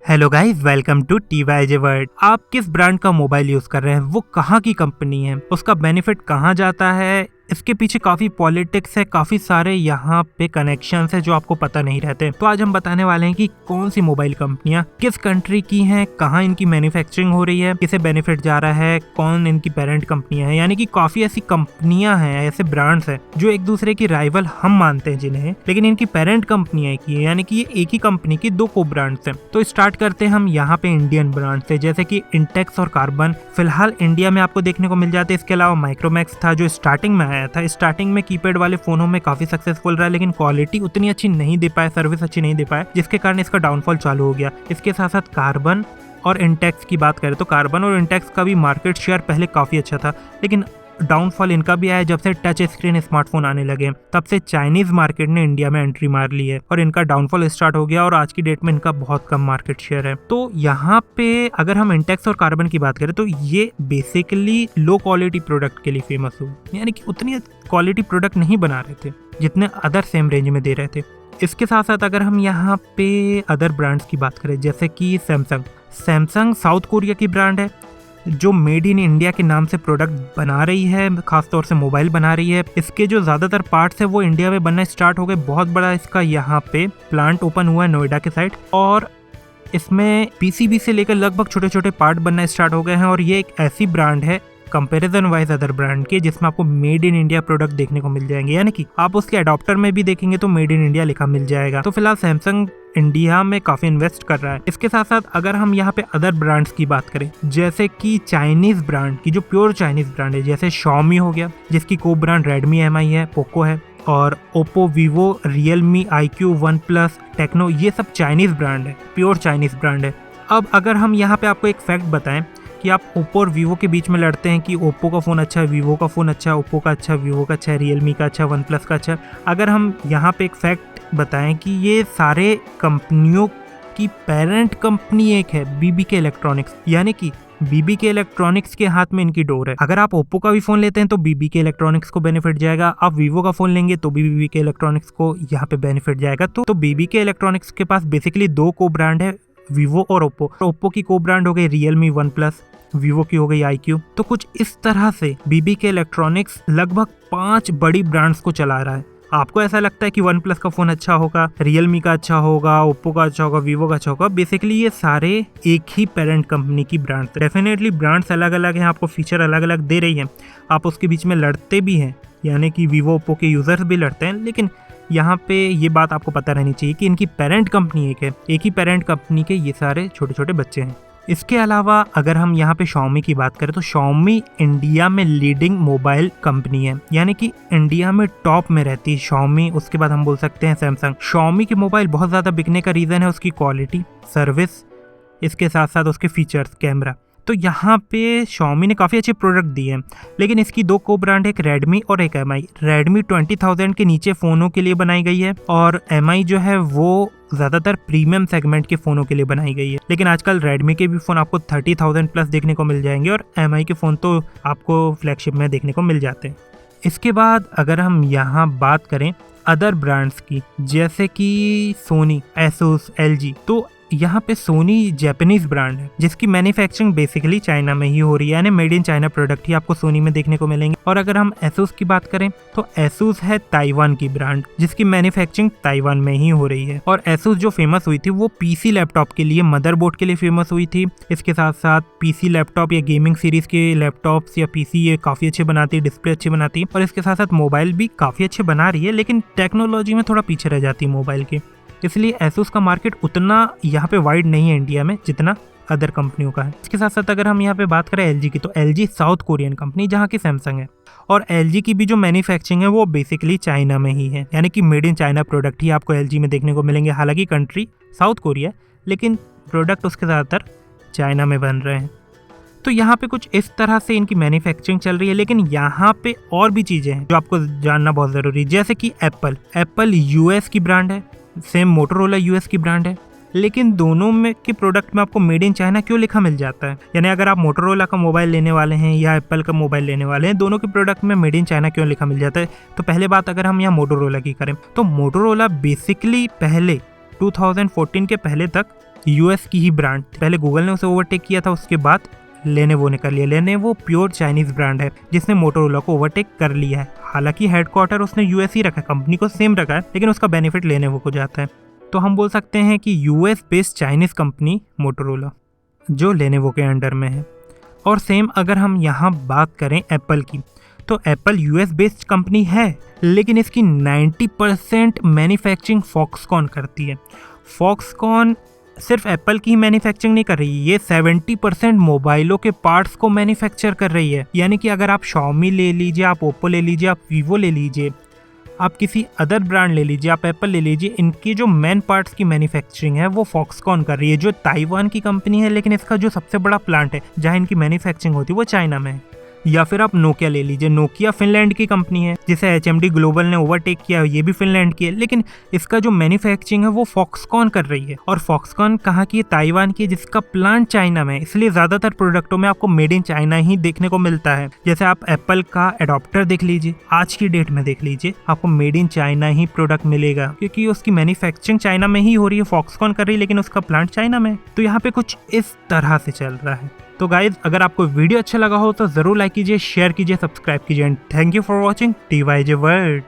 Hello guys, welcome to TYJ world. आप किस brand का मोबाइल यूज कर रहे हैं, वो कहाँ की कंपनी है, उसका बेनिफिट कहाँ जाता है, इसके पीछे काफी पॉलिटिक्स है, काफी सारे यहाँ पे कनेक्शंस है जो आपको पता नहीं रहते। तो आज हम बताने वाले हैं कि कौन सी मोबाइल कंपनियां किस कंट्री की हैं, कहाँ इनकी मैन्युफैक्चरिंग हो रही है, किसे बेनिफिट जा रहा है, कौन इनकी पेरेंट कंपनियां हैं। यानी कि काफी ऐसी कंपनियां हैं, ऐसे ब्रांड्स हैं जो एक दूसरे की राइवल हम मानते हैं जिन्हें, लेकिन इनकी पेरेंट कंपनियां एक ही है। यानी कि ये एक ही कंपनी की दो को ब्रांड्स हैं। तो स्टार्ट करते हैं हम यहाँ पे इंडियन ब्रांड से, जैसे कि इंटेक्स और कार्बन फिलहाल इंडिया में आपको देखने को मिल जाते हैं। इसके अलावा माइक्रोमैक्स था जो स्टार्टिंग में आया था। स्टार्टिंग में कीपैड वाले फोनों में काफी सक्सेसफुल रहा, लेकिन क्वालिटी उतनी अच्छी नहीं दे पाए, सर्विस अच्छी नहीं दे पाए, जिसके कारण इसका डाउनफॉल चालू हो गया। इसके साथ साथ कार्बन और इंटेक्स की बात करें तो कार्बन और इंटेक्स का भी मार्केट शेयर पहले काफी अच्छा था, लेकिन डाउनफॉल इनका भी आया जब से टच स्क्रीन स्मार्टफोन आने लगे। तब से चाइनीज मार्केट ने इंडिया में एंट्री मार ली है और इनका डाउनफॉल स्टार्ट हो गया और आज की डेट में इनका बहुत कम मार्केट शेयर है। तो यहाँ पे अगर हम इंटेक्स और कार्बन की बात करें तो ये बेसिकली लो क्वालिटी प्रोडक्ट के लिए फेमस हो, यानी कि उतनी क्वालिटी प्रोडक्ट नहीं बना रहे थे जितने अदर सेम रेंज में दे रहे थे। इसके साथ साथ अगर हम यहाँ पे अदर ब्रांड्स की बात करें, जैसे कि सैमसंग साउथ कोरिया की ब्रांड है जो मेड इन इंडिया के नाम से प्रोडक्ट बना रही है, खासतौर से मोबाइल बना रही है। इसके जो ज़्यादातर पार्ट्स है वो इंडिया में बनना स्टार्ट हो गए। बहुत बड़ा इसका यहाँ पे प्लांट ओपन हुआ है नोएडा के साइड, और इसमें पीसीबी से लेकर लगभग छोटे छोटे पार्ट बनना स्टार्ट हो गए हैं। और ये एक ऐसी ब्रांड है कंपैरिजन वाइज अदर ब्रांड के जिसमें आपको मेड इन इंडिया प्रोडक्ट देखने को मिल जाएंगे, यानी कि आप उसके अडॉप्टर में भी देखेंगे तो मेड इन इंडिया लिखा मिल जाएगा। तो फिलहाल सैमसंग इंडिया में काफी इन्वेस्ट कर रहा है। इसके साथ साथ अगर हम यहाँ पे अदर ब्रांड्स की बात करें, जैसे कि चाइनीज ब्रांड की जो प्योर चाइनीज ब्रांड है, जैसे Xiaomi हो गया जिसकी को ब्रांड Redmi MI है, पोको है, और Oppo, Vivo, Realme, IQ, OnePlus, Tecno, ये सब चाइनीज ब्रांड है, प्योर चाइनीज ब्रांड है। अब अगर हम यहाँ पे आपको एक फैक्ट बताएं कि आप ओप्पो और वीवो के बीच में लड़ते हैं कि ओप्पो का फ़ोन अच्छा है, वीवो का फ़ोन अच्छा है, ओप्पो का अच्छा है, वीवो का अच्छा है, रियलमी का अच्छा है, OnePlus का अच्छा है। अगर हम यहाँ पे एक फैक्ट बताएं कि ये सारे कंपनियों की पेरेंट कंपनी एक है, BBK इलेक्ट्रॉनिक्स, यानी कि BBK इलेक्ट्रॉनिक्स के हाथ में इनकी डोर है। अगर आप ओप्पो का भी फ़ोन लेते हैं तो BBK इलेक्ट्रॉनिक्स को बेनिफिट जाएगा, आप वीवो का फ़ोन लेंगे तो भी BBK इलेक्ट्रॉनिक्स को यहाँ पे बेनिफिट जाएगा। तो BBK इलेक्ट्रॉनिक्स के पास बेसिकली दो को ब्रांड है, वीवो और ओप्पो। ओप्पो की को ब्रांड हो गई रियलमी, OnePlus, वीवो की हो गई IQ। तो कुछ इस तरह से BBK इलेक्ट्रॉनिक्स लगभग 5 बड़ी ब्रांड्स को चला रहा है। आपको ऐसा लगता है कि OnePlus का फोन अच्छा होगा, रियलमी का अच्छा होगा, ओप्पो का अच्छा होगा, वीवो का अच्छा होगा, बेसिकली ये सारे एक ही पेरेंट कंपनी की ब्रांड्स। डेफिनेटली ब्रांड्स अलग अलग हैं, आपको फीचर अलग अलग दे रही हैं, आप उसके बीच में लड़ते भी हैं, यानी कि वीवो ओप्पो के यूजर्स भी लड़ते हैं, लेकिन यहाँ पे ये बात आपको पता रहनी चाहिए कि इनकी पेरेंट कंपनी एक है, एक ही पेरेंट कंपनी के ये सारे छोटे छोटे बच्चे हैं। इसके अलावा अगर हम यहाँ पे Xiaomi की बात करें तो Xiaomi इंडिया में लीडिंग मोबाइल कंपनी है, यानी कि इंडिया में टॉप में रहती है Xiaomi। उसके बाद हम बोल सकते हैं सैमसंग। Xiaomi के मोबाइल बहुत ज़्यादा बिकने का रीज़न है उसकी क्वालिटी, सर्विस, इसके साथ साथ उसके फीचर्स, कैमरा। तो यहाँ पे Xiaomi ने काफ़ी अच्छे प्रोडक्ट दिए हैं, लेकिन इसकी दो को ब्रांड है, एक Redmi और एक MI। Redmi 20,000 के नीचे फ़ोनों के लिए बनाई गई है और MI जो है वो ज़्यादातर प्रीमियम सेगमेंट के फ़ोनों के लिए बनाई गई है। लेकिन आजकल Redmi के भी फ़ोन आपको 30,000 प्लस देखने को मिल जाएंगे और MI के फ़ोन तो आपको फ्लैगशिप में देखने को मिल जाते हैं। इसके बाद अगर हम यहाँ बात करें अदर ब्रांड्स की, जैसे कि सोनी, एसूस, LG, तो यहाँ पे सोनी जापानीज ब्रांड है जिसकी मैन्युफैक्चरिंग बेसिकली चाइना में ही हो रही है, यानी मेड इन चाइना प्रोडक्ट ही आपको सोनी में देखने को मिलेंगे। और अगर हम एसूस की बात करें तो एसूस है ताइवान की ब्रांड जिसकी मैन्युफैक्चरिंग ताइवान में ही हो रही है। और एसूस जो फेमस हुई थी वो PC लैपटॉप के लिए, मदरबोर्ड के लिए फेमस हुई थी। इसके साथ साथ PC लैपटॉप या गेमिंग सीरीज के लैपटॉप्स या PC ये काफ़ी अच्छे बनाती है, डिस्प्ले अच्छी बनाती है, और इसके साथ साथ मोबाइल भी काफ़ी अच्छे बना रही है, लेकिन टेक्नोलॉजी में थोड़ा पीछे रह जाती है मोबाइल के। इसलिए एसूस का मार्केट उतना यहाँ पे वाइड नहीं है इंडिया में जितना अदर कंपनियों का है। इसके साथ साथ अगर हम यहाँ पे बात करें LG की, तो LG साउथ कोरियन कंपनी जहाँ की सैमसंग है, और LG की भी जो मैन्युफैक्चरिंग है वो बेसिकली चाइना में ही है, यानी कि मेड इन चाइना प्रोडक्ट ही आपको LG में देखने को मिलेंगे। हालांकि कंट्री साउथ कोरिया, लेकिन प्रोडक्ट उसके ज़्यादातर चाइना में बन रहे हैं। तो यहाँ पे कुछ इस तरह से इनकी मैन्युफैक्चरिंग चल रही है, लेकिन यहाँ पे और भी चीज़ें हैं जो आपको जानना बहुत ज़रूरी है, जैसे कि एप्पल US की ब्रांड है, सेम मोटोरोला US की ब्रांड है, लेकिन दोनों में के प्रोडक्ट में आपको मेड इन चाइना क्यों लिखा मिल जाता है। यानी अगर आप मोटोरोला का मोबाइल लेने वाले हैं या एप्पल का मोबाइल लेने वाले हैं, दोनों के प्रोडक्ट में मेड इन चाइना क्यों लिखा मिल जाता है। तो पहले बात अगर हम यहाँ मोटोरोला की करें तो मोटोरोला बेसिकली पहले 2014 के पहले तक यूएस की ही ब्रांड। पहले गूगल ने उसे ओवरटेक किया था, उसके बाद लेनोवो ने कर लिया। लेनोवो प्योर चाइनीज ब्रांड है जिसने मोटोरोला को ओवरटेक कर लिया है। हालांकि हेडक्वार्टर उसने यूएस ही रखा है, कंपनी को सेम रखा है, लेकिन उसका बेनिफिट लेनोवो को जाता है। तो हम बोल सकते हैं कि US based Chinese company Motorola जो लेनोवो के अंडर में है। और सेम अगर हम यहाँ बात करें एप्पल की, तो एप्पल यूएस बेस्ड कंपनी है, लेकिन इसकी 90% मैन्युफैक्चरिंग फॉक्सकॉन करती है। फॉक्सकॉन सिर्फ एप्पल की ही मैन्युफैक्चरिंग नहीं कर रही है, ये 70% मोबाइलों के पार्ट्स को मैन्युफैक्चर कर रही है। यानी कि अगर आप Xiaomi ले लीजिए, आप ओप्पो ले लीजिए, आप वीवो ले लीजिए, आप किसी अदर ब्रांड ले लीजिए, आप एप्पल ले लीजिए, इनकी जो मेन पार्ट्स की मैन्युफैक्चरिंग है वो फॉक्सकॉन कर रही है, जो ताइवान की कंपनी है, लेकिन इसका जो सबसे बड़ा प्लांट है जहाँ इनकी मैन्युफैक्चरिंग होती है वो चाइना में है। या फिर आप नोकिया ले लीजिए, नोकिया फिनलैंड की कंपनी है जिसे एचएमडी ग्लोबल ने ओवरटेक किया, ये भी फिनलैंड की है, लेकिन इसका जो मैन्युफैक्चरिंग है वो फॉक्सकॉन कर रही है। और फॉक्सकॉन कहाँ की है? ताइवान की है, जिसका प्लांट चाइना में है। इसलिए ज्यादातर प्रोडक्टों में आपको मेड इन चाइना ही देखने को मिलता है। जैसे आप एप्पल का एडॉप्टर देख लीजिए, आज की डेट में देख लीजिए, आपको made in China he product मिलेगा, क्योंकि उसकी मैन्युफैक्चरिंग चाइना में ही हो रही है, फॉक्सकॉन कर रही है, लेकिन उसका प्लांट चाइना में है। तो यहाँ पे कुछ इस तरह से चल रहा है। तो गाइज, अगर आपको वीडियो अच्छा लगा हो तो जरूर लाइक कीजिए, शेयर कीजिए, सब्सक्राइब कीजिए। And thank you for watching TYJ world.